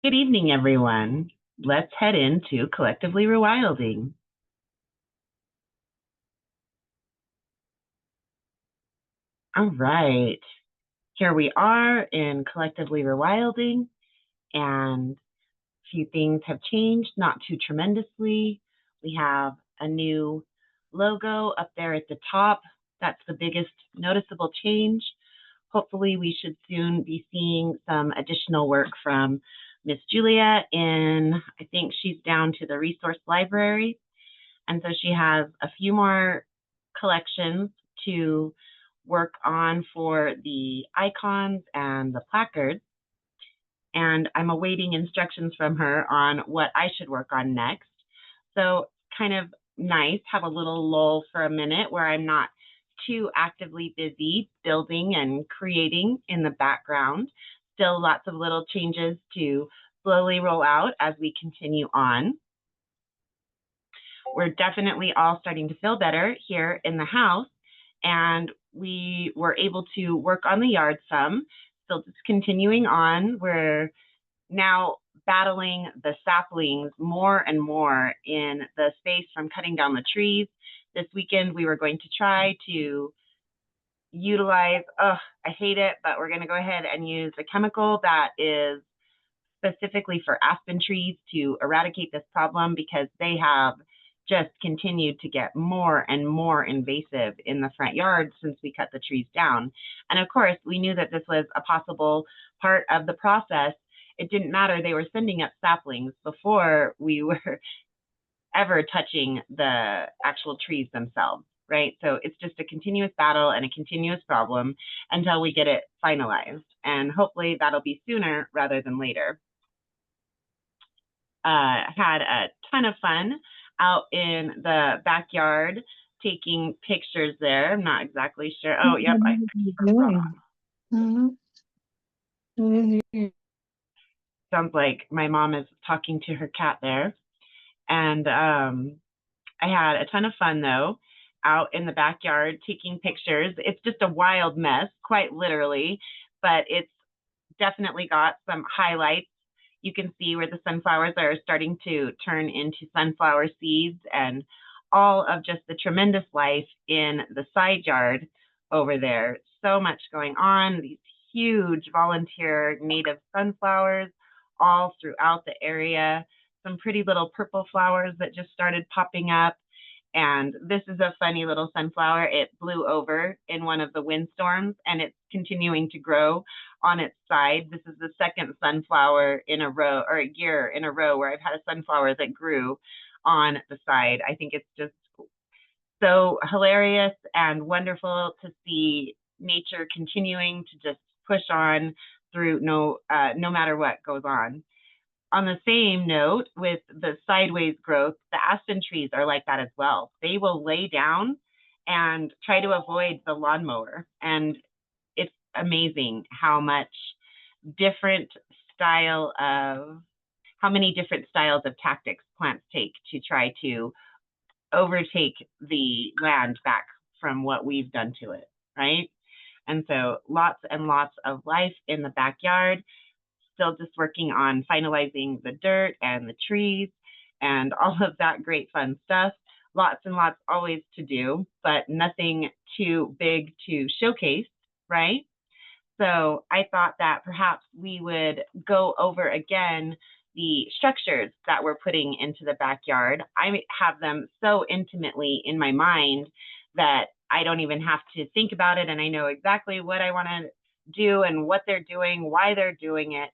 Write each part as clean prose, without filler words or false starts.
Good evening, everyone. Let's head into Collectively Rewilding. All right, here we are in Collectively Rewilding, and a few things have changed, not too tremendously. We have a new logo up there at the top. That's the biggest noticeable change. Hopefully, we should soon be seeing some additional work from Miss Julia I think she's down to the resource library. And so she has a few more collections to work on for the icons and the placards. And I'm awaiting instructions from her on what I should work on next. So kind of nice, have a little lull for a minute where I'm not too actively busy building and creating in the background. Still lots of little changes to slowly roll out as we continue on. We're definitely all starting to feel better here in the house, and we were able to work on the yard some. Still just continuing on. We're now battling the saplings more and more in the space from cutting down the trees. This weekend, we were going to try to utilize, I hate it, but we're going to go ahead and use a chemical that is specifically for aspen trees to eradicate this problem, because they have just continued to get more and more invasive in the front yard since we cut the trees down. And of course, we knew that this was a possible part of the process. It didn't matter. They were sending up saplings before we were ever touching the actual trees themselves, right? So it's just a continuous battle and a continuous problem until we get it finalized. And hopefully that'll be sooner rather than later. Had a ton of fun out in the backyard taking pictures there. I'm not exactly sure. Oh, yep. Sounds like my mom is talking to her cat there. And I had a ton of fun, though, out in the backyard taking pictures. It's just a wild mess, quite literally, but it's definitely got some highlights. You can see where the sunflowers are starting to turn into sunflower seeds, and all of just the tremendous life in the side yard over there. So much going on, these huge volunteer native sunflowers all throughout the area. Some pretty little purple flowers that just started popping up. And this is a funny little sunflower. It blew over in one of the windstorms, and it's continuing to grow on its side. This is the second sunflower in a row, or a year in a row, where I've had a sunflower that grew on the side. I think it's just so hilarious and wonderful to see nature continuing to just push on through no matter what goes on. On the same note, with the sideways growth, the aspen trees are like that as well. They will lay down and try to avoid the lawnmower. And it's amazing how many different styles of tactics plants take to try to overtake the land back from what we've done to it, right? And so lots and lots of life in the backyard. Still just working on finalizing the dirt and the trees and all of that great fun stuff. Lots and lots always to do, but nothing too big to showcase, right? So I thought that perhaps we would go over again the structures that we're putting into the backyard. I have them so intimately in my mind that I don't even have to think about it, and I know exactly what I want to do and what they're doing, why they're doing it.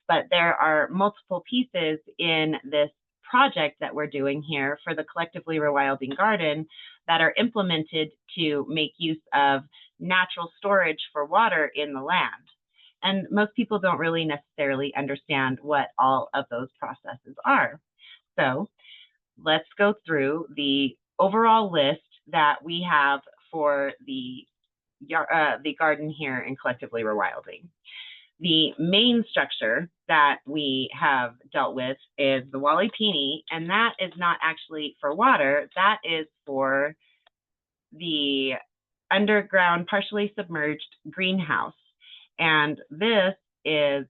But there are multiple pieces in this project that we're doing here for the Collectively Rewilding Garden that are implemented to make use of natural storage for water in the land. And most people don't really necessarily understand what all of those processes are. So let's go through the overall list that we have for the garden here in Collectively Rewilding. The main structure that we have dealt with is the Walipini, and that is not actually for water. That is for the underground, partially submerged greenhouse. And this is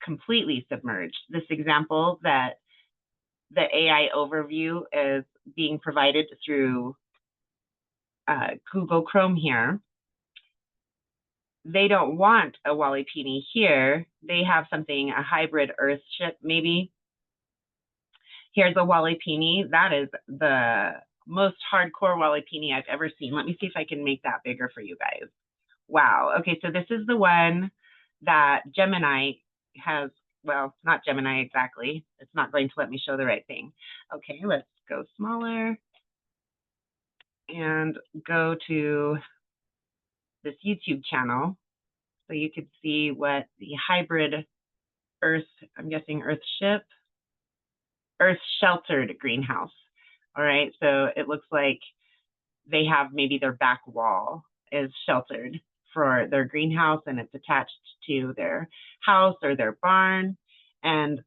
completely submerged. This example that the AI overview is being provided through Google Chrome here. They don't want a Walipini here. They have something, a hybrid earth chip maybe. Here's a Walipini. That is the most hardcore Walipini I've ever seen. Let me see if I can make that bigger for you guys. Wow. Okay, so this is the one that Gemini has. Well, not Gemini exactly. It's not going to let me show the right thing. Okay, let's go smaller and go to this YouTube channel so you could see what the hybrid earth, I'm guessing earth sheltered greenhouse. All right, so it looks like they have maybe their back wall is sheltered for their greenhouse and it's attached to their house or their barn. And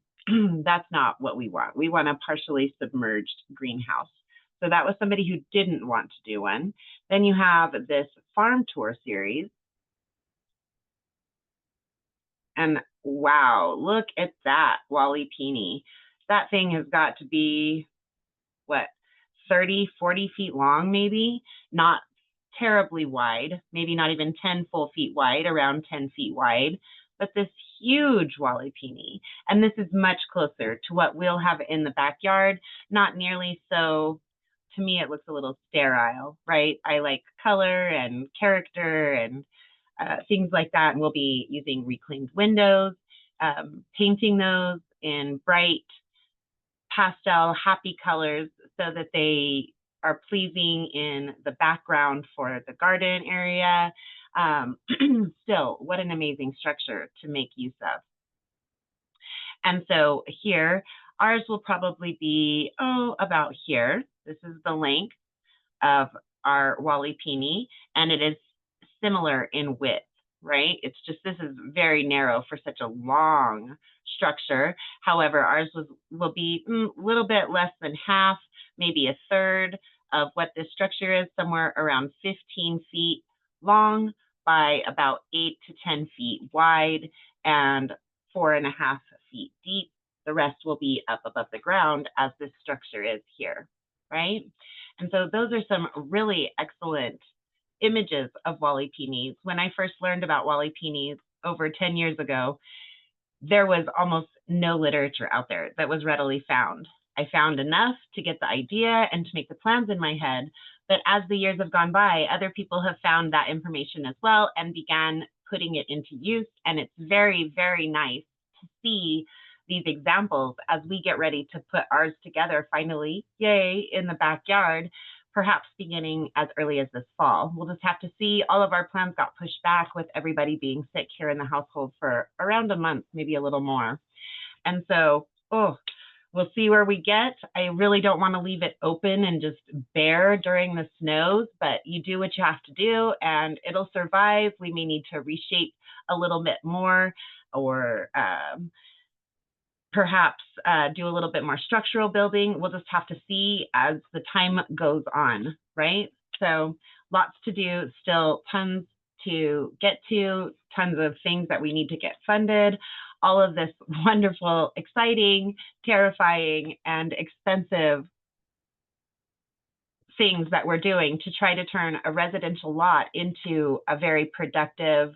that's not what we want. We want a partially submerged greenhouse. So that was somebody who didn't want to do one. Then you have this farm tour series. And wow, look at that Walipini. That thing has got to be, what, 30, 40 feet long maybe? Not terribly wide, maybe not even 10 full feet wide, around 10 feet wide, but this huge Walipini. And this is much closer to what we'll have in the backyard, not nearly so. To me, it looks a little sterile, right? I like color and character and things like that. And we'll be using reclaimed windows, painting those in bright pastel, happy colors so that they are pleasing in the background for the garden area. Still, what an amazing structure to make use of. And so here, ours will probably be, about here. This is the length of our Walipini, and it is similar in width, right? It's just, this is very narrow for such a long structure. However, ours will be a little bit less than half, maybe a third of what this structure is, somewhere around 15 feet long by about 8 to 10 feet wide and 4.5 feet deep. The rest will be up above the ground as this structure is here, right? And so those are some really excellent images of Walipinis. When I first learned about Walipinis over 10 years ago, there was almost no literature out there that was readily found. I found enough to get the idea and to make the plans in my head, but as the years have gone by, other people have found that information as well and began putting it into use. And it's very, very nice to see these examples as we get ready to put ours together finally, yay, in the backyard, perhaps beginning as early as this fall. We'll just have to see. All of our plans got pushed back with everybody being sick here in the household for around a month, maybe a little more. And so, we'll see where we get. I really don't want to leave it open and just bare during the snows, but you do what you have to do and it'll survive. We may need to reshape a little bit more or perhaps do a little bit more structural building. We'll just have to see as the time goes on, right? So lots to do, still tons to get to, tons of things that we need to get funded, all of this wonderful, exciting, terrifying, and expensive things that we're doing to try to turn a residential lot into a very productive,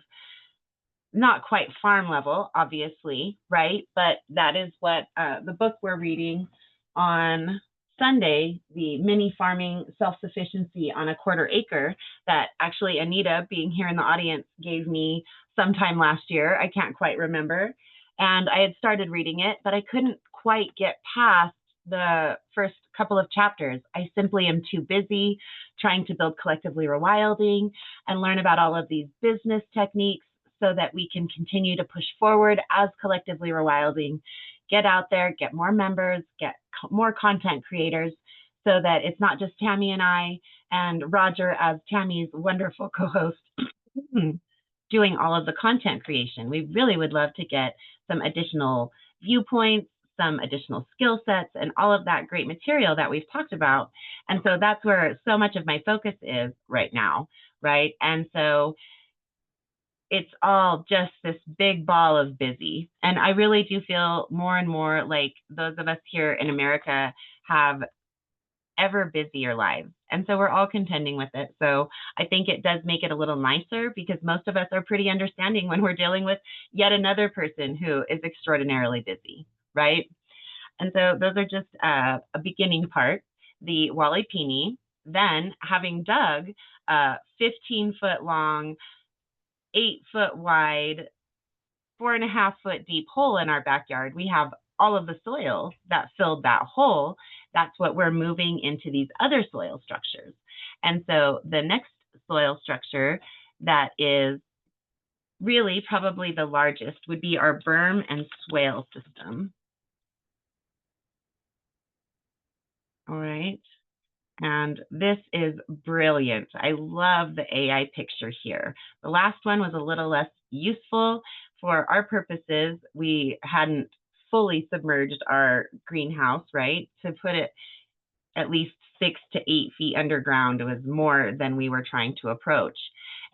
not quite farm level, obviously, right? But that is what the book we're reading on Sunday, the Mini Farming Self-Sufficiency on a Quarter Acre, that actually Anita, being here in the audience, gave me sometime last year. I can't quite remember. And I had started reading it, but I couldn't quite get past the first couple of chapters. I simply am too busy trying to build Collectively Rewilding and learn about all of these business techniques so that we can continue to push forward as Collectively Rewilding, get out there, get more members, get more content creators so that it's not just Tammy and I and Roger as Tammy's wonderful co-host doing all of the content creation. We really would love to get some additional viewpoints, some additional skill sets, and all of that great material that we've talked about. And so that's where so much of my focus is right now, right? And so it's all just this big ball of busy. And I really do feel more and more like those of us here in America have ever busier lives. And so we're all contending with it. So I think it does make it a little nicer because most of us are pretty understanding when we're dealing with yet another person who is extraordinarily busy, right? And so those are just a beginning part. The Walipini, then having dug a 15-foot long, 8-foot wide, 4.5-foot deep hole in our backyard, we have all of the soil that filled that hole. That's what we're moving into these other soil structures. And so the next soil structure that is really probably the largest would be our Berm and Swale System. All right. And this is brilliant. I love the AI picture here. The last one was a little less useful for our purposes. We hadn't fully submerged our greenhouse, right? To put it at least 6 to 8 feet underground was more than we were trying to approach.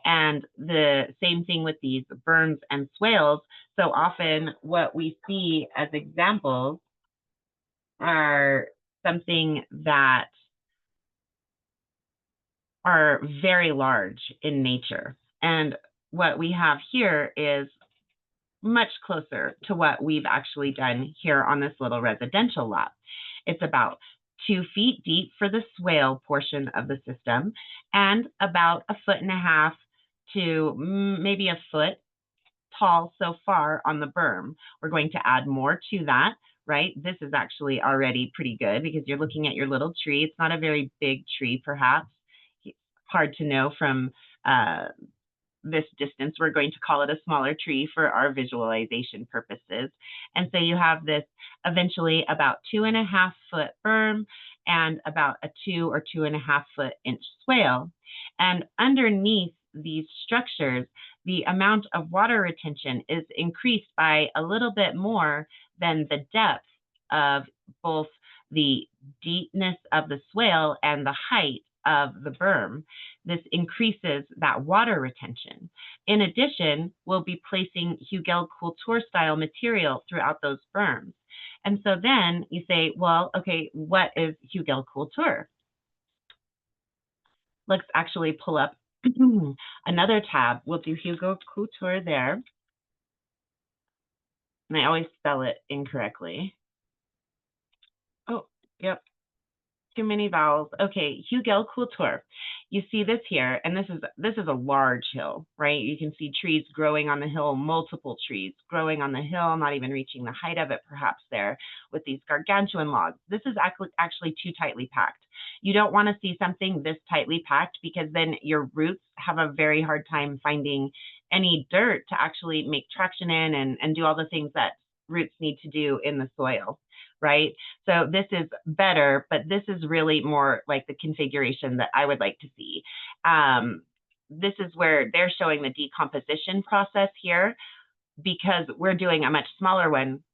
And the same thing with these berms and swales. So often what we see as examples are something that are very large in nature. And what we have here is much closer to what we've actually done here on this little residential lot. It's about 2 feet deep for the swale portion of the system and about 1.5 feet to maybe a foot tall so far on the berm. We're going to add more to that, right? This is actually already pretty good because you're looking at your little tree. It's not a very big tree, perhaps. Hard to know from this distance. We're going to call it a smaller tree for our visualization purposes. And so you have this eventually about 2.5 foot berm and about a 2 or 2.5 foot inch swale. And underneath these structures, the amount of water retention is increased by a little bit more than the depth of both the deepness of the swale and the height of the berm. This increases that water retention. In addition, we'll be placing Hugel Kultur style material throughout those berms. And so then you say, well, okay, what is Hugel Kultur? Let's actually pull up another tab. We'll do Hugel Kultur there. And I always spell it incorrectly. Oh, yep. Too many vowels. Okay, Hugel Kultur. You see this here, and this is a large hill, right? You can see trees growing on the hill, multiple trees growing on the hill, not even reaching the height of it perhaps there with these gargantuan logs. This is actually too tightly packed. You don't want to see something this tightly packed because then your roots have a very hard time finding any dirt to actually make traction in and do all the things that roots need to do in the soil. Right? So this is better, but this is really more like the configuration that I would like to see. This is where they're showing the decomposition process here because we're doing a much smaller one.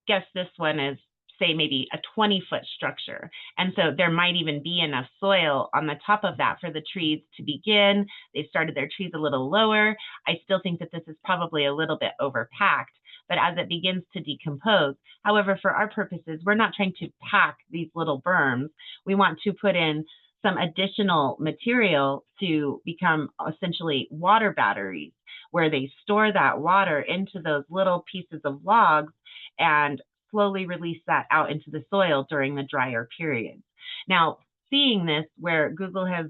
Guess this one is, say, maybe a 20-foot structure. And so there might even be enough soil on the top of that for the trees to begin. They've started their trees a little lower. I still think that this is probably a little bit overpacked. But as it begins to decompose, however, for our purposes, we're not trying to pack these little berms. We want to put in some additional material to become essentially water batteries, where they store that water into those little pieces of logs and slowly release that out into the soil during the drier periods. Now, seeing this where Google has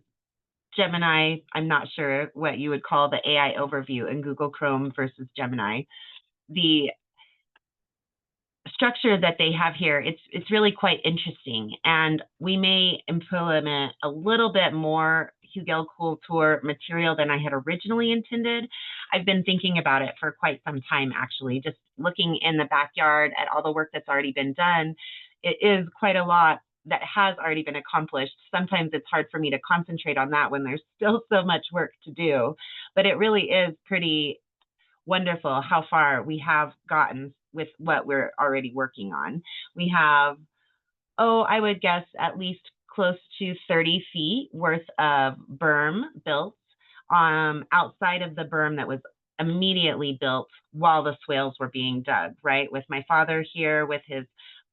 Gemini, I'm not sure what you would call the AI overview in Google Chrome versus Gemini, the structure that they have here, it's really quite interesting. And we may implement a little bit more Hugel Kultur material than I had originally intended. I've been thinking about it for quite some time, actually, just looking in the backyard at all the work that's already been done. It is quite a lot that has already been accomplished. Sometimes it's hard for me to concentrate on that when there's still so much work to do, but it really is pretty wonderful how far we have gotten with what we're already working on. We have, I would guess at least close to 30 feet worth of berm built outside of the berm that was immediately built while the swales were being dug, right? With my father here with his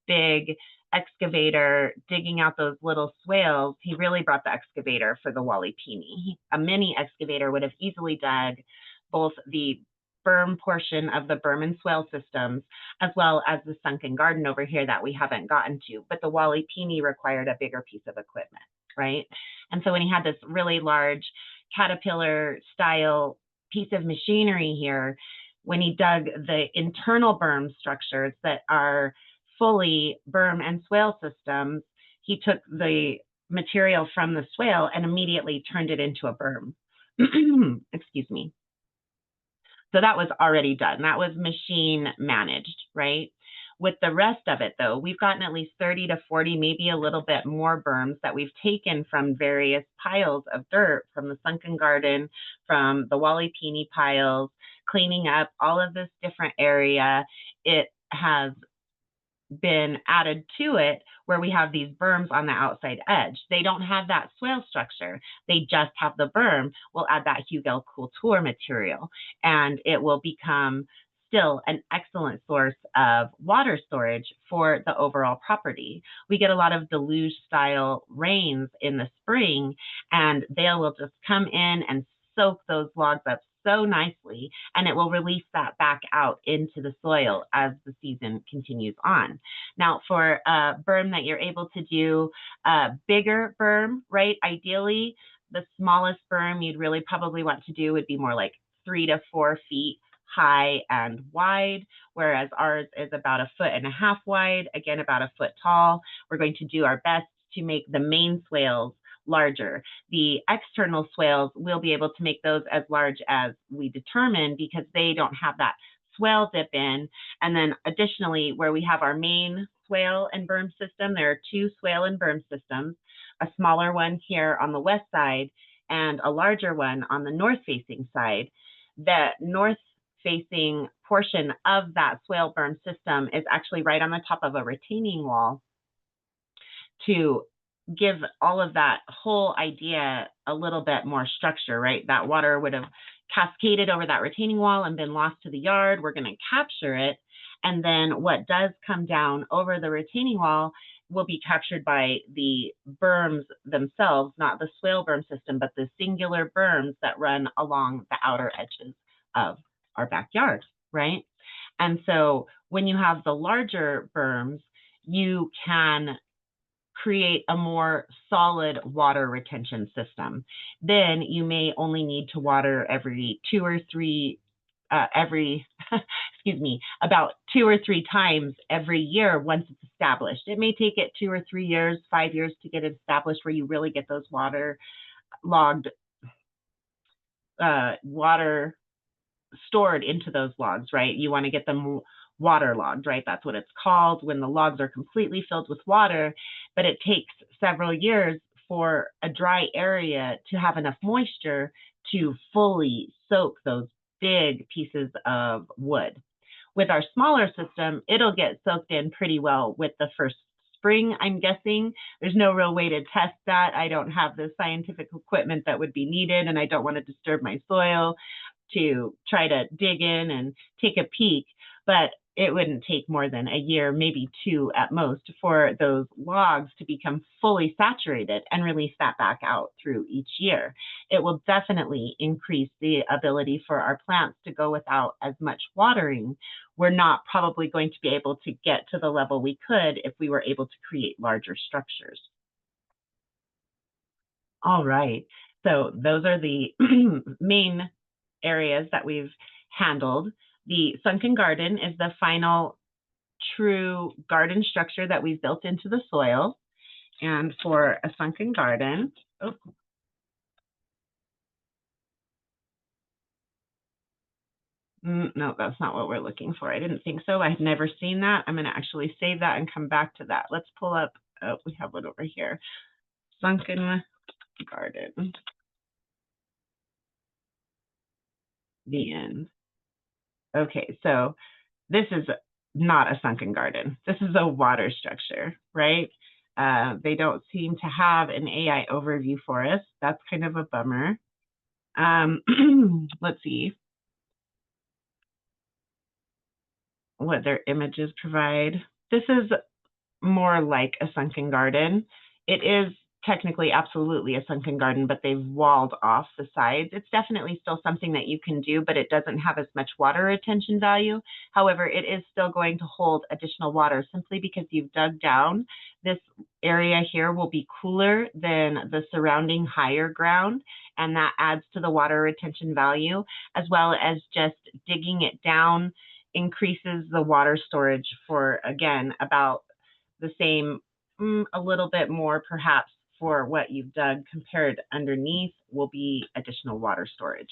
big excavator digging out those little swales, he really brought the excavator for the Walipini. A mini excavator would have easily dug both the berm portion of the Berm and Swale systems, as well as the Sunken Garden over here that we haven't gotten to. But the Walipini required a bigger piece of equipment, right? And so when he had this really large caterpillar style piece of machinery here, when he dug the internal berm structures that are fully Berm and Swale systems, he took the material from the swale and immediately turned it into a berm. Excuse me. So that was already done. That was machine managed, right? With the rest of it, though, we've gotten at least 30 to 40, maybe a little bit more berms that we've taken from various piles of dirt, from the Sunken Garden, from the Walipini piles, cleaning up all of this different area. It has been added to it where we have these berms on the outside edge. They don't have that swale structure. They just have the berm. We'll add that Hugel Kultur material, and it will become still an excellent source of water storage for the overall property. We get a lot of deluge style rains in the spring, and they will just come in and soak those logs up so nicely, and it will release that back out into the soil as the season continues on. Now, for a berm that you're able to do a bigger berm, right? Ideally, the smallest berm you'd really probably want to do would be more like 3 to 4 feet high and wide, whereas ours is about 1.5 feet wide, again, about 1 foot tall. We're going to do our best to make the main swales larger. The external swales, we'll be able to make those as large as we determine because they don't have that swale dip in. And then additionally, where we have our main swale and berm system, there are 2 swale and berm systems, a smaller one here on the west side and a larger one on the north facing side. The north facing portion of that swale berm system is actually right on the top of a retaining wall to give all of that whole idea a little bit more structure, right? That water would have cascaded over that retaining wall and been lost to the yard. We're going to capture it. And then what does come down over the retaining wall will be captured by the berms themselves, not the swale berm system, but the singular berms that run along the outer edges of our backyard, right? And so when you have the larger berms, you can create a more solid water retention system. Then you may only need to water every 2 or 3, about 2 or 3 times every year once it's established. It may take it 2 or 3 years, 5 years to get it established where you really get those water stored into those logs, right? You want to get them waterlogged, right? That's what it's called when the logs are completely filled with water, but it takes several years for a dry area to have enough moisture to fully soak those big pieces of wood. With our smaller system, it'll get soaked in pretty well with the first spring, I'm guessing. There's no real way to test that. I don't have the scientific equipment that would be needed, and I don't want to disturb my soil to try to dig in and take a peek, but it wouldn't take more than a year, maybe 2 at most, for those logs to become fully saturated and release that back out through each year. It will definitely increase the ability for our plants to go without as much watering. We're not probably going to be able to get to the level we could if we were able to create larger structures. All right, so those are the main areas that we've handled. The Sunken Garden is the final true garden structure that we've built into the soil. And for a Sunken Garden, no, that's not what we're looking for. I didn't think so. I had never seen that. I'm going to actually save that and come back to that. Let's pull up, we have one over here. Sunken Garden. The end. Okay, so this is not a sunken garden. This is a water structure, right? They don't seem to have an AI overview for us. That's kind of a bummer. Let's see what their images provide. This is more like a sunken garden. It is technically absolutely a sunken garden, but they've walled off the sides. It's definitely still something that you can do, but it doesn't have as much water retention value. However, it is still going to hold additional water simply because you've dug down. This area here will be cooler than the surrounding higher ground, and that adds to the water retention value, as well as just digging it down increases the water storage for, again, about the same, a little bit more perhaps for what you've dug compared underneath will be additional water storage.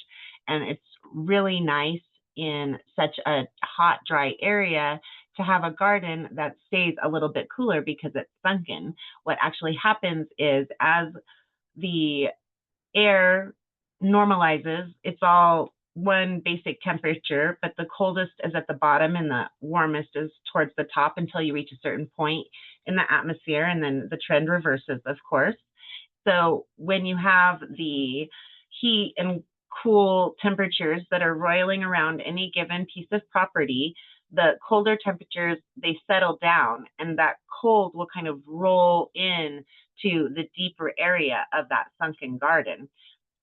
And it's really nice in such a hot, dry area to have a garden that stays a little bit cooler because it's sunken. What actually happens is as the air normalizes, it's all one basic temperature, but the coldest is at the bottom and the warmest is towards the top until you reach a certain point in the atmosphere, and then the trend reverses, of course. So when you have the heat and cool temperatures that are roiling around any given piece of property, the colder temperatures, they settle down, and that cold will kind of roll in to the deeper area of that sunken garden,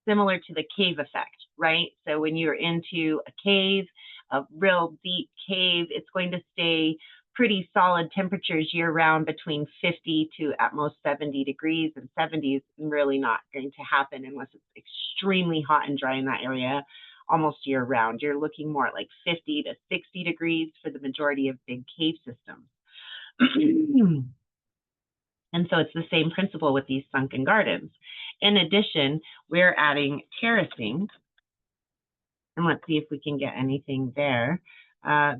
similar to the cave effect, right? So when you're into a cave, a real deep cave, it's going to stay pretty solid temperatures year round between 50 to at most 70 degrees, and 70 is really not going to happen unless it's extremely hot and dry in that area almost year round. You're looking more at like 50 to 60 degrees for the majority of big cave systems. And so it's the same principle with these sunken gardens. In addition, we're adding terracing. And let's see if we can get anything there.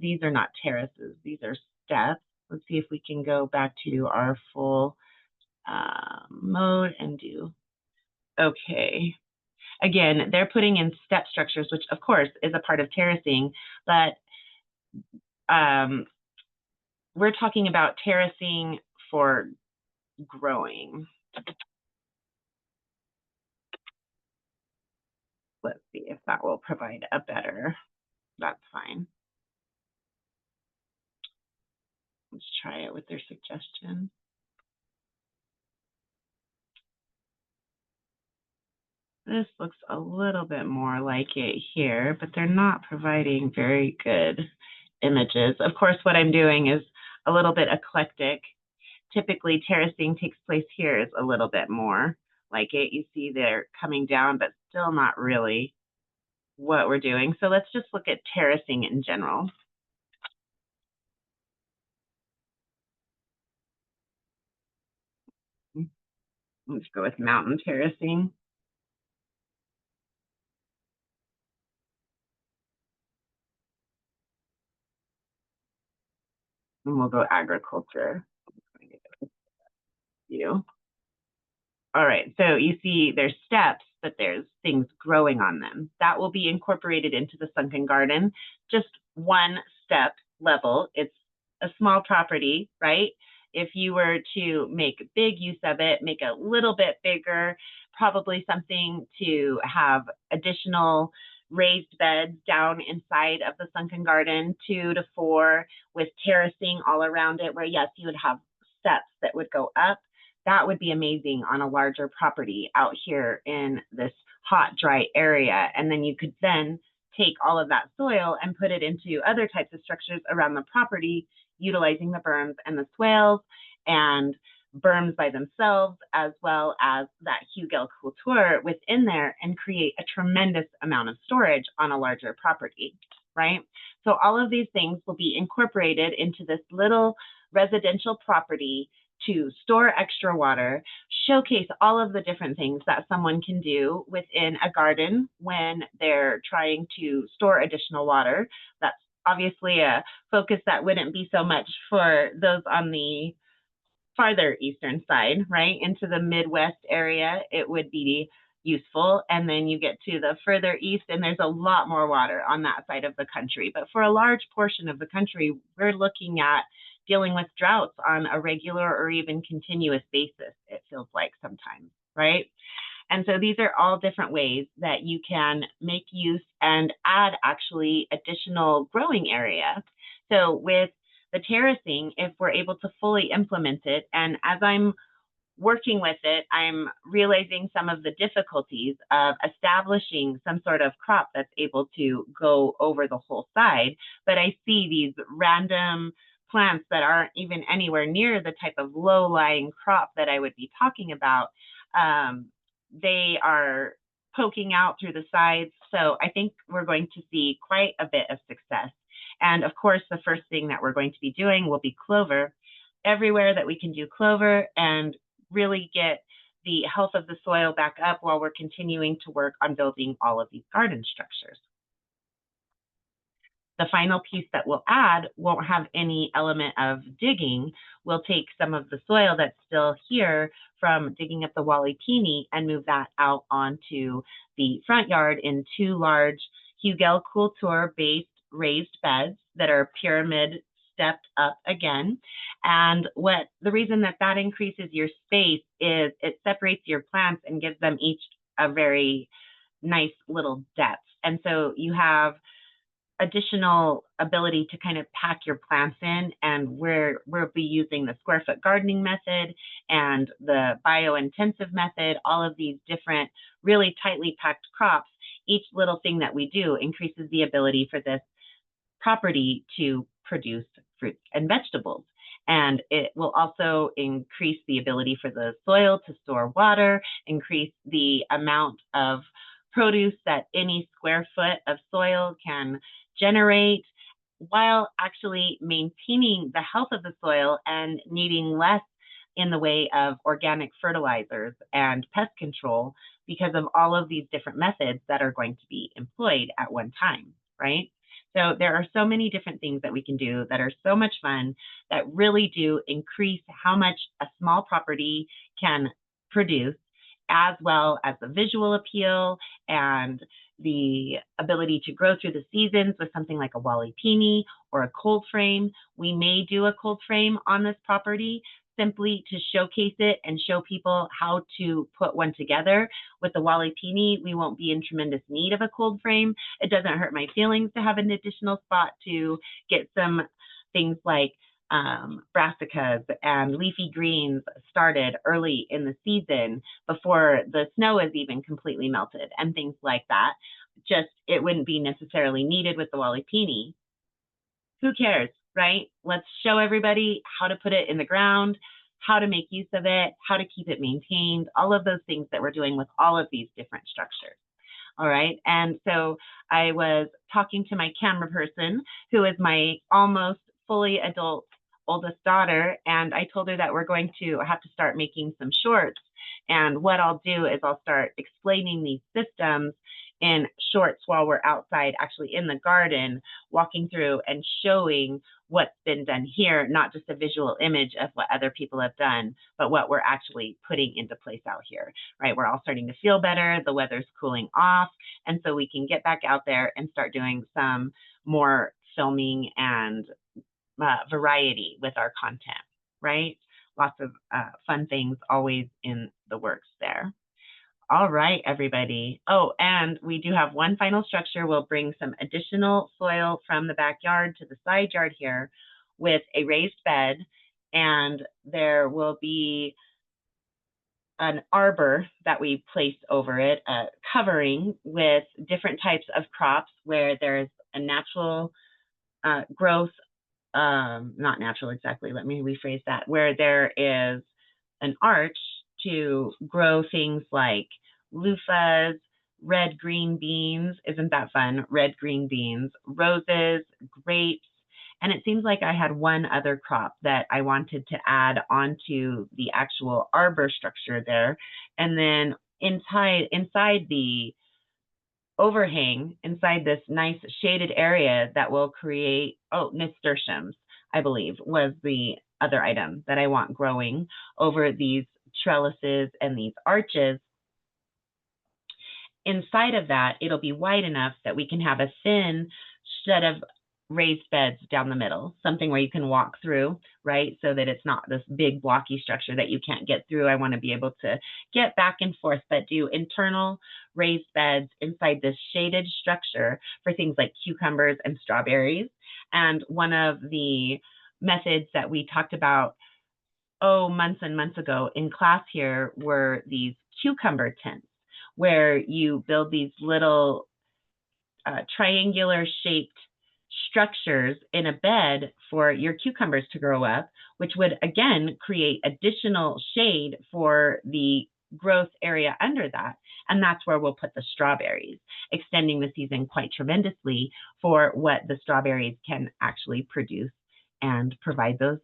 These are not terraces, these are steps. Let's see if we can go back to our full mode and do, okay. Again, they're putting in step structures, which of course is a part of terracing, but we're talking about terracing for growing. Let's see if that will provide a better, that's fine. Let's try it with their suggestion. This looks a little bit more like it here, but they're not providing very good images. Of course, what I'm doing is a little bit eclectic. Typically, terracing takes place here is a little bit more like it. You see they're coming down, but still not really what we're doing. So let's just look at terracing in general. Let's go with mountain terracing. And we'll go agriculture. All right, so you see there's steps, but there's things growing on them. That will be incorporated into the sunken garden. Just one step level. It's a small property, right? If you were to make big use of it, make a little bit bigger, probably something to have additional raised beds down inside of the sunken garden, 2 to 4, with terracing all around it, where yes, you would have steps that would go up. That would be amazing on a larger property out here in this hot, dry area. And then you could then take all of that soil and put it into other types of structures around the property, utilizing the berms and the swales and berms by themselves, as well as that hugel culture within there, and create a tremendous amount of storage on a larger property, right? So all of these things will be incorporated into this little residential property to store extra water, showcase all of the different things that someone can do within a garden when they're trying to store additional water. That's obviously a focus that wouldn't be so much for those on the farther eastern side, right? Into the Midwest area, it would be useful. And then you get to the further east and there's a lot more water on that side of the country. But for a large portion of the country, we're looking at dealing with droughts on a regular or even continuous basis, it feels like sometimes, right? And so these are all different ways that you can make use and add actually additional growing area. So with the terracing, if we're able to fully implement it, and as I'm working with it, I'm realizing some of the difficulties of establishing some sort of crop that's able to go over the whole side. But I see these random plants that aren't even anywhere near the type of low-lying crop that I would be talking about. They are poking out through the sides. So I think we're going to see quite a bit of success. And of course, the first thing that we're going to be doing will be clover. Everywhere that we can do clover and really get the health of the soil back up while we're continuing to work on building all of these garden structures. The final piece that we'll add won't have any element of digging. We'll take some of the soil that's still here from digging up the Walipini and move that out onto the front yard in 2 large Hugel Kultur-based raised beds that are pyramid stepped up again. And the reason that increases your space is it separates your plants and gives them each a very nice little depth. And so you have additional ability to kind of pack your plants in, and we'll be using the square foot gardening method and the bio-intensive method, all of these different really tightly packed crops. Each little thing that we do increases the ability for this property to produce fruits and vegetables. And it will also increase the ability for the soil to store water, increase the amount of produce that any square foot of soil can generate, while actually maintaining the health of the soil and needing less in the way of organic fertilizers and pest control because of all of these different methods that are going to be employed at one time, right? So there are so many different things that we can do that are so much fun that really do increase how much a small property can produce, as well as the visual appeal and the ability to grow through the seasons with something like a Walipini or a cold frame. We may do a cold frame on this property simply to showcase it and show people how to put one together. With the Walipini, we won't be in tremendous need of a cold frame. It doesn't hurt my feelings to have an additional spot to get some things like brassicas and leafy greens started early in the season before the snow is even completely melted and things like that. Just, it wouldn't be necessarily needed with the Walipini. Who cares, right? Let's show everybody how to put it in the ground, how to make use of it, how to keep it maintained, all of those things that we're doing with all of these different structures. All right. And so I was talking to my camera person, who is my almost fully adult oldest daughter, and I told her that we're going to have to start making some shorts. And what I'll do is I'll start explaining these systems in shorts while we're outside, actually in the garden, walking through and showing what's been done here, not just a visual image of what other people have done, but what we're actually putting into place out here, right? We're all starting to feel better. The weather's cooling off. And so we can get back out there and start doing some more filming and variety with our content, right? Lots of fun things always in the works there. All right, everybody. Oh, and we do have one final structure. We'll bring some additional soil from the backyard to the side yard here with a raised bed, and there will be an arbor that we place over it, covering with different types of crops where there's a natural growth, not natural exactly, let me rephrase that, where there is an arch to grow things like loofahs, red green beans, isn't that fun? Red green beans, roses, grapes, and it seems like I had one other crop that I wanted to add onto the actual arbor structure there. And then inside the overhang, inside this nice shaded area that will create, nasturtiums, I believe, was the other item that I want growing over these trellises and these arches. Inside of that, it'll be wide enough that we can have a thin shed of raised beds down the middle, something where you can walk through, right? So that it's not this big blocky structure that you can't get through. I want to be able to get back and forth, but do internal raised beds inside this shaded structure for things like cucumbers and strawberries. And one of the methods that we talked about, months and months ago in class here, were these cucumber tents, where you build these little triangular shaped structures in a bed for your cucumbers to grow up, which would again create additional shade for the growth area under that. And that's where we'll put the strawberries, extending the season quite tremendously for what the strawberries can actually produce and provide those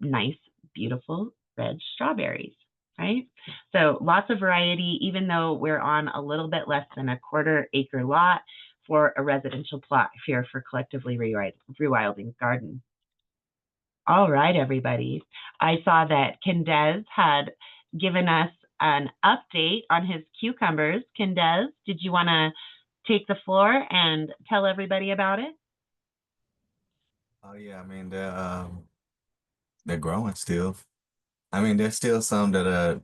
nice, beautiful red strawberries, right? So lots of variety, even though we're on a little bit less than a 1/4 acre lot for a residential plot here for Collectively Rewilding Garden. All right, everybody. I saw that Kendez had given us an update on his cucumbers. Kendez, did you want to take the floor and tell everybody about it? Oh yeah, I mean they're growing still. I mean there's still some that are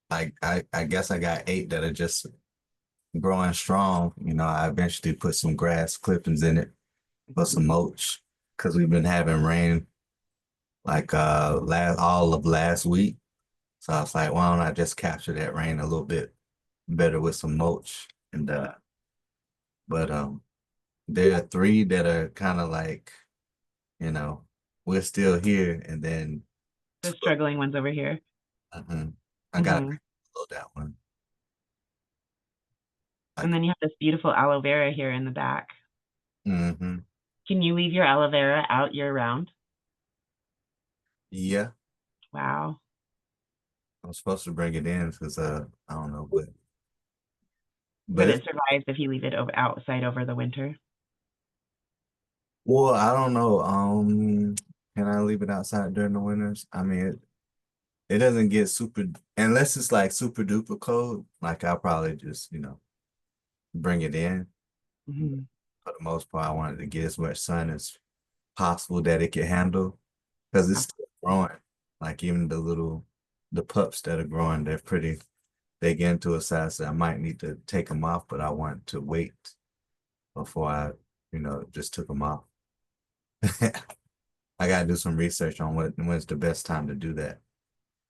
I guess I got 8 that are just growing strong. I eventually put some grass clippings in it, put some mulch because we've been having rain like last all of last week. So I was like, why don't I just capture that rain a little bit better with some mulch? And but there are 3 that are kind of like, you know, we're still here, and then The struggling ones over here. I got to load that one. And then you have this beautiful aloe vera here in the back. Mm-hmm. Can you leave your aloe vera out year round? Yeah, Wow. I'm supposed to bring it in because I don't know, But but it it's survives if you leave it outside over the winter. well, I don't know. Can I leave it outside during the winters? I mean, it doesn't get super unless it's like super duper cold. Like I'll probably just bring it in. Mm-hmm. For the most part, I wanted to get as much sun as possible that it can handle because it's still growing. Like even the pups that are growing, they get into a size that I might need to take them off, but I want to wait before I, just took them off. I gotta do some research on when's the best time to do that.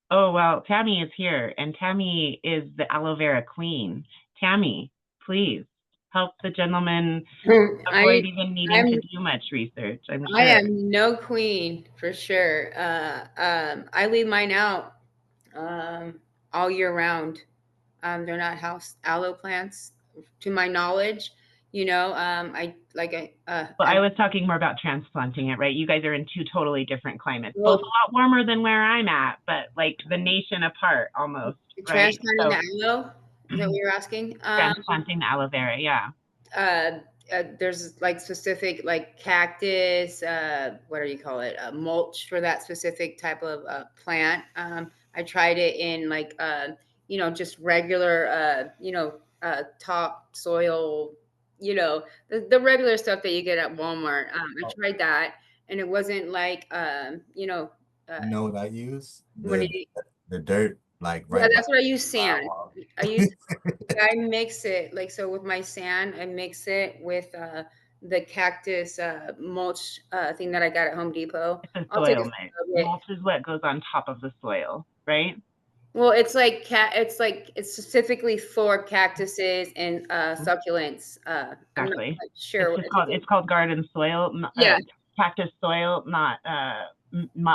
Oh, well, Tammy is here, and Tammy is the aloe vera queen. Tammy, please help the gentleman I avoid even needing to I'm do much research, I'm I sure. am no queen for sure. I leave mine out all year round. They're not house aloe plants, to my knowledge. Well, I was talking more about transplanting it, right? You guys are in 2 totally different climates, both a well, lot warmer than where I'm at, but like the nation apart almost, right? transplanting the So aloe. Is that what you're asking? transplanting the aloe vera, yeah. uh, there's like specific like cactus, what do you call it? Mulch for that specific type of plant. I tried it in like just regular top soil, the regular stuff that you get at Walmart. I Oh, tried that, and it wasn't like uh, you know what I use? what do The you? the dirt like Yeah, right by that's what I use. the Sand. firewall. I use I mix it like so with my sand. I mix it with the cactus mulch thing that I got at Home Depot. It's a I'll take a soil sip mix. of it. Mulch is what goes on top of the soil, right? Well, it's like it's specifically for cactuses and succulents. I'm not Exactly. quite sure what it's It's called garden soil, yeah, cactus soil, not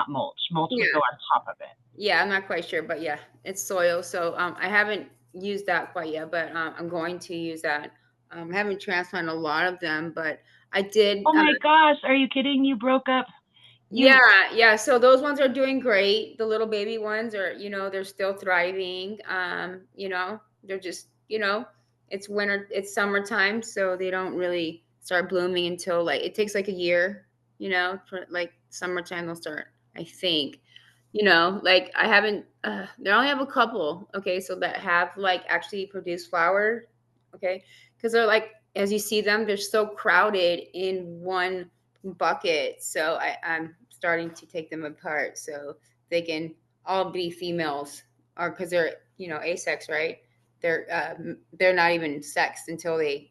mulch. Mulch would go yeah, on top of it. yeah. I'm not quite sure, but yeah, it's soil. So I haven't used that quite yet, but I'm going to use that. I haven't transplanted a lot of them, but I did. Oh my gosh, are you kidding? You broke up. Yeah, You yeah. So those ones are doing great. The little baby ones are, they're still thriving. They're just, it's winter, it's summertime, so they don't really start blooming until like it takes like a year, for like summertime they'll start, I think. Like I haven't they only have a couple, okay, so that have like actually produced flower, okay? Because they're like as you see them, they're so crowded in one bucket. So I'm starting to take them apart so they can all be females, or because they're asex, right? They're not even sexed until they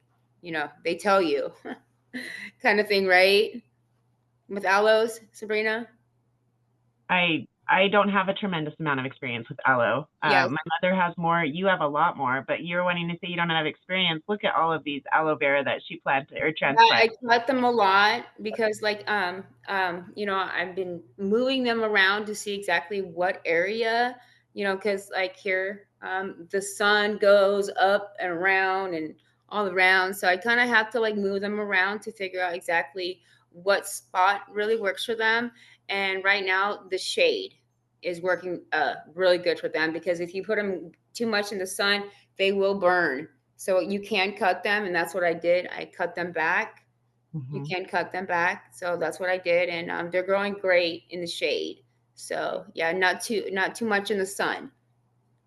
tell you, kind of thing, right? With aloes, Sabrina. I don't have a tremendous amount of experience with aloe. Yes. My mother has more. You have a lot more, but you're wanting to say you don't have experience. Look at all of these aloe vera that she planted or transplanted. I cut them a lot because I've been moving them around to see exactly what area, because like here, the sun goes up and around and all around. So I kind of have to like move them around to figure out exactly what spot really works for them. And right now the shade is working really good for them, because if you put them too much in the sun, they will burn. So you can cut them, and that's what I did. I cut them back. You can cut them back. So that's what I did, and they're growing great in the shade. So yeah, not too much in the sun.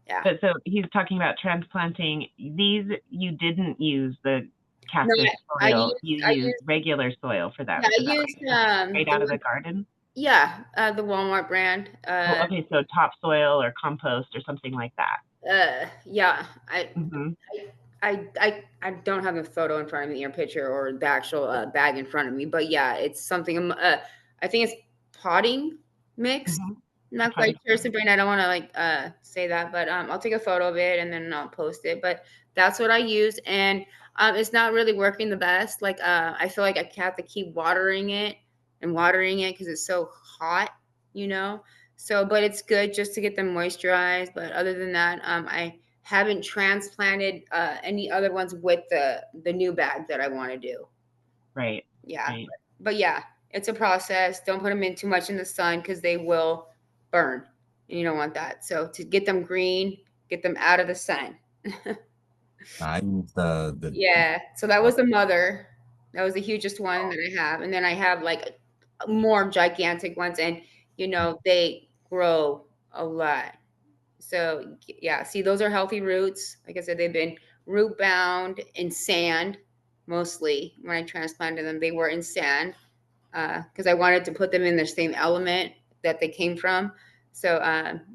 Yeah. But so he's talking about transplanting these. You didn't use the cactus soil. You used regular soil for them. Yeah, I used straight out of the garden. Yeah, the Walmart brand. Okay, so topsoil or compost or something like that. Yeah, I don't have a photo in front of me or picture or the actual bag in front of me, but yeah, it's something. I think it's potting mix. Not quite sure, Sabrina. I don't want to like say that, but I'll take a photo of it and then I'll post it. But that's what I use, and it's not really working the best. Like I feel like I have to keep watering it because it's so hot, So, but it's good just to get them moisturized. But other than that, I haven't transplanted any other ones with the new bag that I want to do. Right. Yeah. Right. But yeah, it's a process. Don't put them in too much in the sun because they will burn, and you don't want that. So to get them green, get them out of the sun. I use the Yeah. So that was the mother. That was the hugest one that I have, and then I have like more gigantic ones, and they grow a lot. So yeah, see, those are healthy roots. Like I said, they've been root bound in sand mostly. When I transplanted them, they were in sand because I wanted to put them in the same element that they came from. So,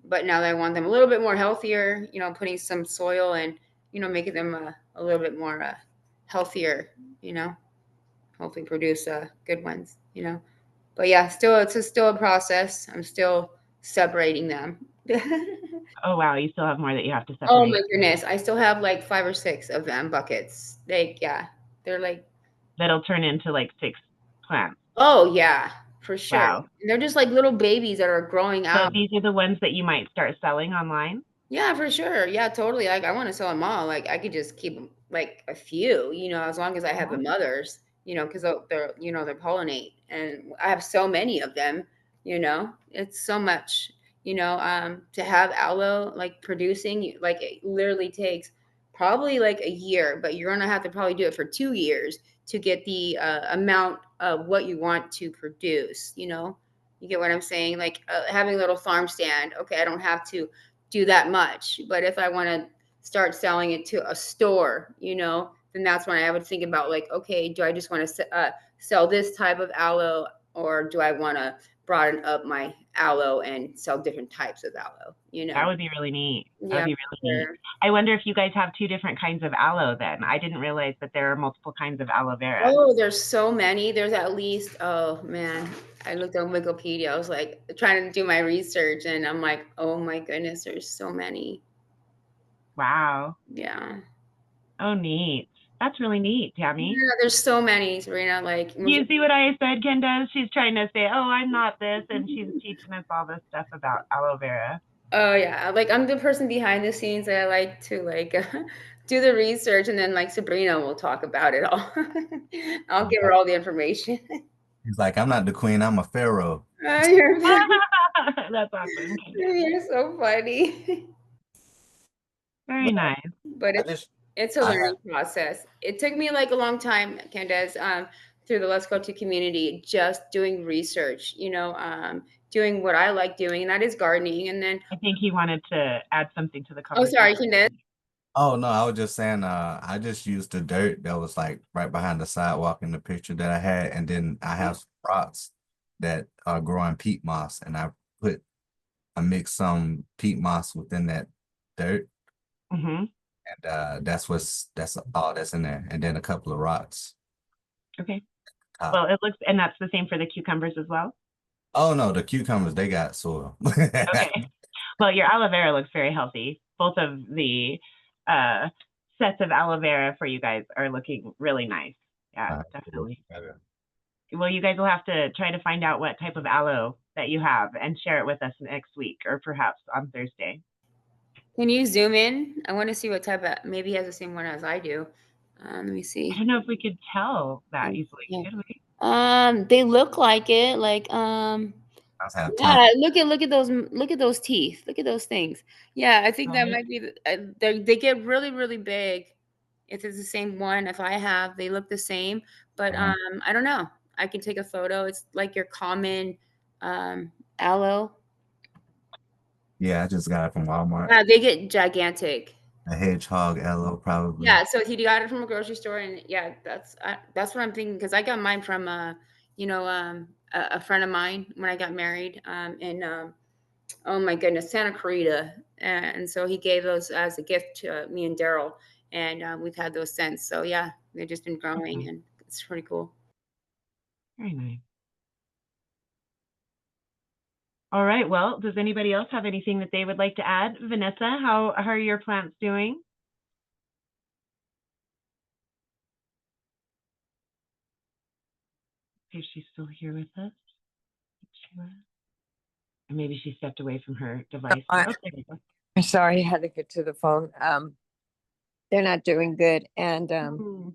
but now that I want them a little bit more healthier, putting some soil and making them a little bit more healthier, hopefully produce good ones, But yeah, it's still a process. I'm still separating them. Oh wow, you still have more that you have to separate. Oh my goodness, I still have like 5 or 6 of them buckets. They're like that'll turn into like 6 plants. Oh yeah, for sure. Wow. And they're just like little babies that are growing So out. these are the ones that you might start selling online? Yeah, for sure. Yeah, totally. Like I want to sell them all. Like I could just keep like a few, as long as I have the mothers, because they're pollinate, and I have so many of them. It's so much. To have aloe like producing, like it literally takes probably like a year, but you're gonna have to probably do it for 2 years to get the amount of what you want to produce. You get what I'm saying? Like having a little farm stand. Okay, I don't have to do that much, but if I want to start selling it to a store, then that's when I would think about like, okay, do I just want to sell this type of aloe, or do I want to broaden up my aloe and sell different types of aloe? That would be really neat. Yeah, that would be really neat. I wonder if you guys have 2 different kinds of aloe then. I didn't realize that there are multiple kinds of aloe vera. Oh, there's so many. There's at least, oh man, I looked on Wikipedia. I was like trying to do my research, and I'm like, oh my goodness, there's so many. Wow. Yeah. Oh, neat. That's really neat, Tammy. Yeah, there's so many, Serena. Like, you see what I said, Kendra? She's trying to say, oh, I'm not this, and she's teaching us all this stuff about aloe vera. Oh yeah, like I'm the person behind the scenes that I like to like do the research, and then like Sabrina will talk about it all. I'll give her all the information. He's like, I'm not the queen, I'm a pharaoh. That's awesome. You're so funny. Very nice. But it's a learning process. It took me like a long time, Candace, through the Lesko community, just doing research, doing what I like doing, and that is gardening. And then I think he wanted to add something to the conversation. Oh, sorry, Candace. Oh no, I was just saying, I just used the dirt that was like right behind the sidewalk in the picture that I had, and then I have some rocks that are growing peat moss, and I mixed some peat moss within that dirt, Mm-hmm. and that's all that's in there, and then a couple of rocks. Okay. Top. Well, it looks, and that's the same for the cucumbers as well. Oh no, the cucumbers they got soil. Okay. Well, your aloe vera looks very healthy. Both of the uh, sets of aloe vera for you guys are looking really nice. Yeah, Cool. definitely. Well, you guys will have to try to find out what type of aloe that you have and share it with us next week or perhaps on Thursday. Can you zoom in? I want to see what type of, maybe he has the same one as I do. Let me I see. don't know if we could tell that easily, Yeah. could we? They look like it. Like, I have time. yeah, look at those teeth. Look at those things. Yeah, I think that Right. might be, they get really, really big. If it's the same one, if I have, they look the same, but, I don't know. I can take a photo. It's like your common, aloe. Yeah, I just got it from Walmart. Yeah, they get gigantic. A hedgehog aloe, probably. Yeah, so he got it from a grocery store, and yeah, that's what I'm thinking because I got mine from a friend of mine when I got married in oh my goodness, Santa Clarita, and so he gave those as a gift to me and Daryl, and we've had those since. So yeah, they've just been growing, Mhm. and it's pretty cool. Very nice. All right. Well, does anybody else have anything that they would like to add? Vanessa, how are your plants doing? See if she's still here with us. Or maybe she stepped away from her device. Oh, there you go. I'm sorry, I had to get to the phone. They're not doing good, and Hmm.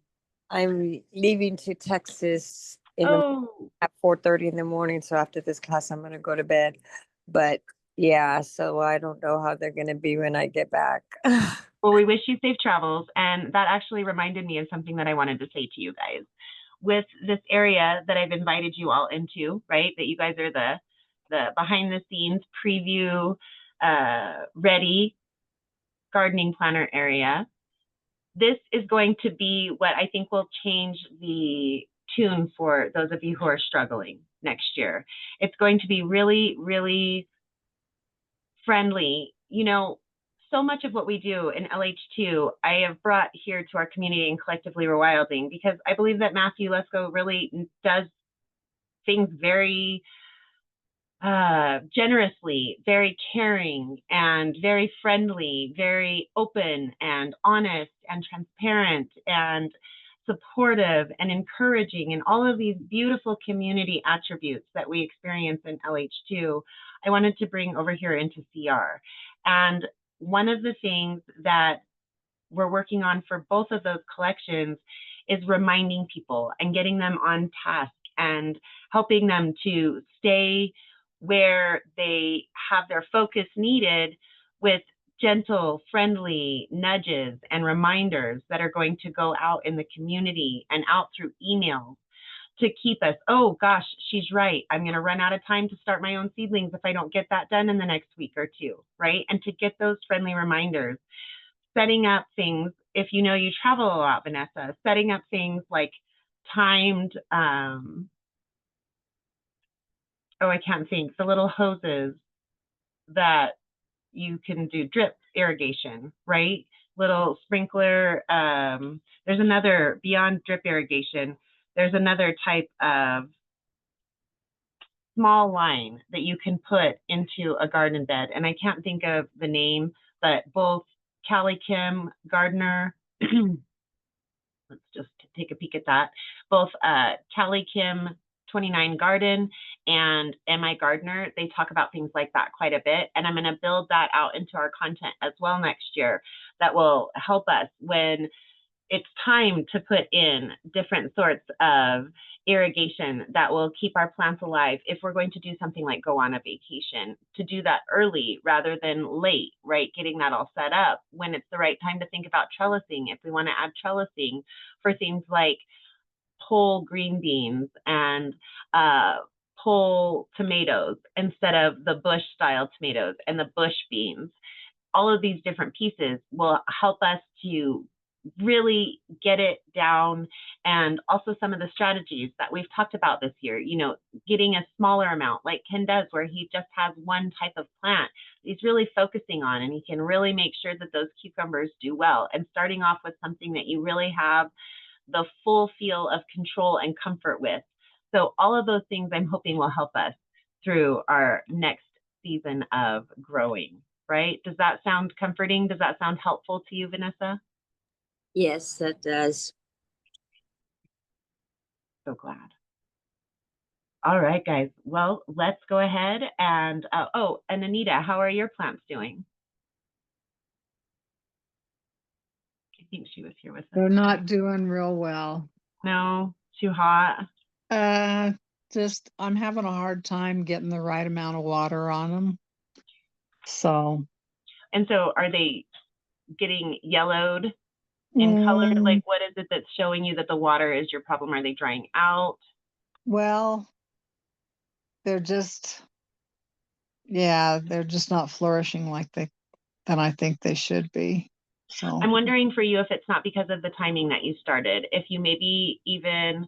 I'm leaving to Texas Oh, at 4:30 in the morning. So after this class, I'm gonna go to bed. But yeah, so I don't know how they're gonna be when I get back. well, we wish you safe travels. And that actually reminded me of something that I wanted to say to you guys. With this area that I've invited you all into, right? That you guys are the behind the scenes preview ready gardening planner area. This is going to be what I think will change the tune for those of you who are struggling next year. It's going to be really, really friendly. You know, so much of what we do in LH2, I have brought here to our community and collectively Rewilding because I believe that Matthew Lesko really does things very generously, very caring and very friendly, very open and honest and transparent and supportive and encouraging, and all of these beautiful community attributes that we experience in LH2, I wanted to bring over here into CR. And one of the things that we're working on for both of those collections is reminding people and getting them on task and helping them to stay where they have their focus needed with gentle, friendly nudges and reminders that are going to go out in the community and out through emails to keep us, oh gosh, she's right. I'm going to run out of time to start my own seedlings if I don't get that done in the next week or two, right? And to get those friendly reminders, setting up things, if you know you travel a lot, Vanessa, setting up things like timed, I can't think, the little hoses that you can do drip irrigation, right? Little sprinkler. There's another, beyond drip irrigation, there's another type of small line that you can put into a garden bed. And I can't think of the name, but both Callie Kim Gardner, let's just take a peek at that. Both Callie Kim 29 Garden and MI Gardner, they talk about things like that quite a bit. And I'm going to build that out into our content as well next year. That will help us when it's time to put in different sorts of irrigation that will keep our plants alive. If we're going to do something like go on a vacation, to do that early rather than late, right? Getting that all set up when it's the right time to think about trellising. If we want to add trellising for things like pole green beans and pole tomatoes instead of the bush style tomatoes and the bush beans. all of these different pieces will help us to really get it down. And also some of the strategies that we've talked about this year, you know, getting a smaller amount like Ken does, where he just has one type of plant he's really focusing on, and he can really make sure that those cucumbers do well. And starting off with something that you really have the full feel of control and comfort with. So all of those things I'm hoping will help us through our next season of growing, right? Does that sound comforting? Does that sound helpful to you, Vanessa? Yes, that does. So glad. All right, guys. Well, let's go ahead and, oh, and Anita, how are your plants doing? I think she was here with us. They're not doing real well. No, too hot. Just I'm having a hard time getting the right amount of water on them. So. And so are they getting yellowed in color? Like, what is it that's showing you that the water is your problem? Are they drying out? Well, they're just, yeah, they're just not flourishing like that I think they should be. So I'm wondering for you if it's not because of the timing that you started. If you maybe even,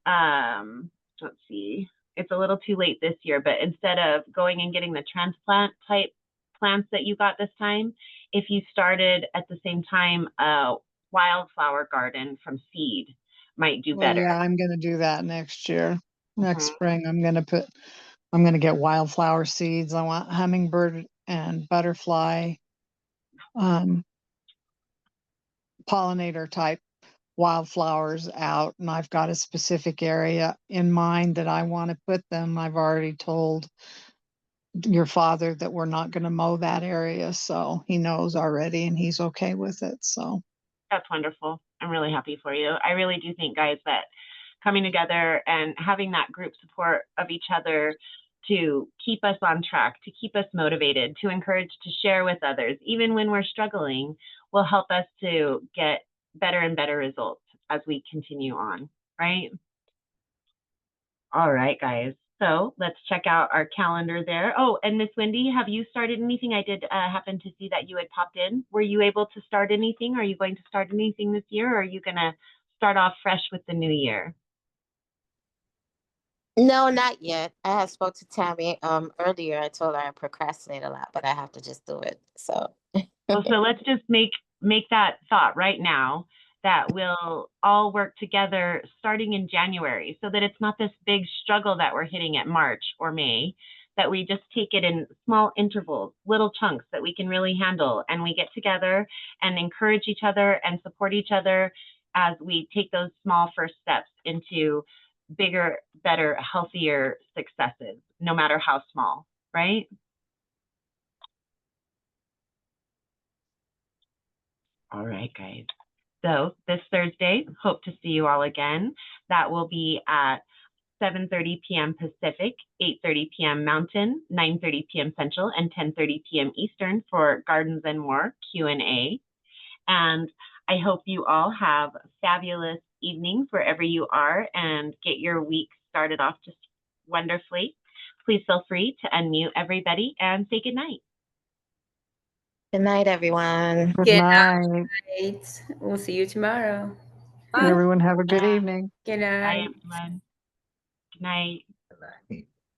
let's see, it's a little too late this year, but instead of going and getting the transplant type plants that you got this time, if you started at the same time a wildflower garden from seed might do better. yeah, I'm going to do that next year. Next spring, I'm going to get wildflower seeds. I want hummingbird and butterfly, pollinator type wildflowers out. And I've got a specific area in mind that I want to put them. I've already told your father that we're not going to mow that area. So he knows already and he's okay with it. So that's wonderful. I'm really happy for you. I really do think, guys, that coming together and having that group support of each other to keep us on track, to keep us motivated, to encourage to share with others, even when we're struggling, will help us to get better and better results as we continue on, right? All right, guys. So let's check out our calendar there. Oh, and Miss Wendy, have you started anything? I did happen to see that you had popped in. Were you able to start anything? Are you going to start anything this year, or are you going to start off fresh with the new year? No, not yet. I have spoke to Tammy earlier. I told her I procrastinate a lot, but I have to just do it. So well, so let's just make that thought right now that we'll all work together starting in January, so that it's not this big struggle that we're hitting at March or May, that we just take it in small intervals, little chunks that we can really handle, and we get together and encourage each other and support each other as we take those small first steps into bigger, better, healthier successes, no matter how small, right? All right, guys. So this Thursday, hope to see you all again. That will be at 7:30 p.m. Pacific, 8:30 p.m. Mountain, 9:30 p.m. Central, and 10:30 p.m. Eastern for Gardens and More Q&A. And I hope you all have fabulous evenings wherever you are and get your week started off just wonderfully. Please feel free to unmute everybody and say good night. good night, everyone. good Good night. night. We'll see you tomorrow. Bye. Everyone have a good evening. Good Bye, night. everyone. Good night. Right.